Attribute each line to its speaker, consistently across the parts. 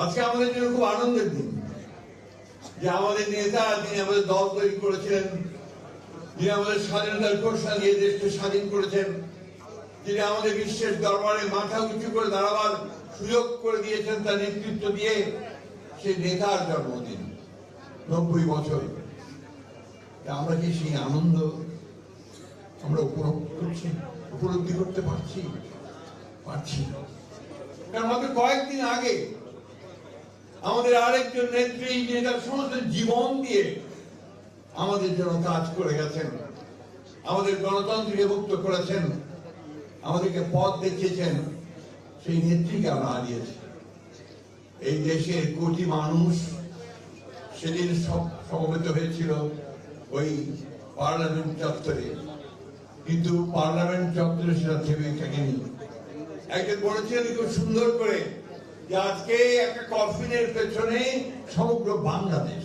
Speaker 1: আজকে আমাদের জন্য খুব আনন্দের দিন যে আমাদের নেতা, যিনি আমাদের দল তৈরি করেছিলেন, যিনি আমাদের স্বাধীনতার ঘোষণা দিয়ে দেশকে স্বাধীন করেছেন, যিনি আমাদের বিশ্বের দরবারে মাথা উঁচু করে দাঁড়াবার সুযোগ করে দিয়েছেন তার নেতৃত্ব দিয়ে, সেই নেতার জন্মদিন 90 বছর। আমরা কি সেই আনন্দ আমরা উপলব্ধি করতে পারছি? কারণ মাত্র কয়েকদিন আগে আমাদের আরেকজন নেত্রী, যিনি তার সমস্ত জীবন দিয়ে আমাদের জন্য কাজ করে গেছেন, আমাদের গণতন্ত্রকে মুক্ত করেছেন, আমাদেরকে পথ দেখিয়েছেন, সেই নেত্রীকে আমরা হারিয়েছি। এই দেশের কোটি মানুষ সেদিন সমবেত হয়েছিল ওই পার্লামেন্ট চত্বরে, কিন্তু পার্লামেন্ট চত্বরে সেটা থেমে থাকেনি। একজন বলেছিলেন খুব সুন্দর করে যে আজকে একটা কফিনের পেছনে সমগ্র বাংলাদেশ।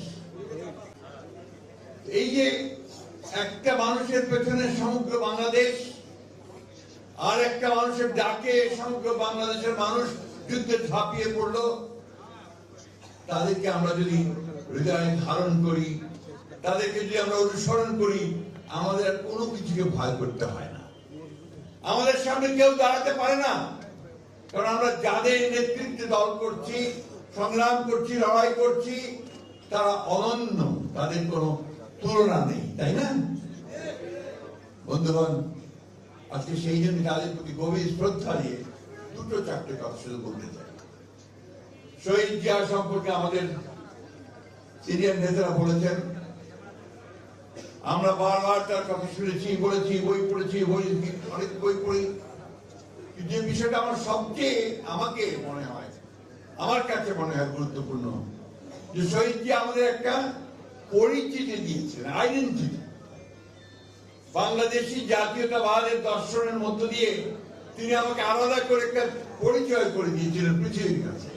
Speaker 1: এই যে একটা মানুষের পেছনে সমগ্র বাংলাদেশ, আর একটা মানুষের ডাকে সমগ্র বাংলাদেশের মানুষ যুদ্ধে ঝাঁপিয়ে পড়লো, তাদেরকে আমরা যদি হৃদয়ে ধারণ করি, তাদেরকে যদি আমরা অনুসরণ করি, আমাদের কোনো কিছুকে ভয় করতে হয় না। আমাদের সামনে কেউ দাঁড়াতে পারে না, কারণ আমরা যাদের নেতৃত্বে দল করছি, সংগ্রাম করছি, লড়াই করছি, তারা অনন্য, তাদের কোনো তুলনা নেই, তাই না বন্ধুগণ? আজকে সেই জন্য তাদের প্রতি গভীর শ্রদ্ধা দিয়ে দুটো চারটে কথা শুধু বলতে চাই। শহীদ জিয়া সম্পর্কে আমাদের সিনিয়র নেতারা বলেছেন, আমরা বারবার তার কথা শুনেছি, বলেছি, বই পড়েছি, অনেক বই পড়ি। যে বিষয়টা আমার সবচেয়ে আমার কাছে মনে হয় গুরুত্বপূর্ণ, যে শহীদ জিয়া আমাদের একটা পরিচিতি দিয়েছিলেন, আইডেন্টিটি। বাংলাদেশি জাতীয়তাবাদের দর্শনের মধ্য দিয়ে তিনি আমাকে আলাদা করে একটা পরিচয় করে দিয়েছিলেন পৃথিবীর কাছে।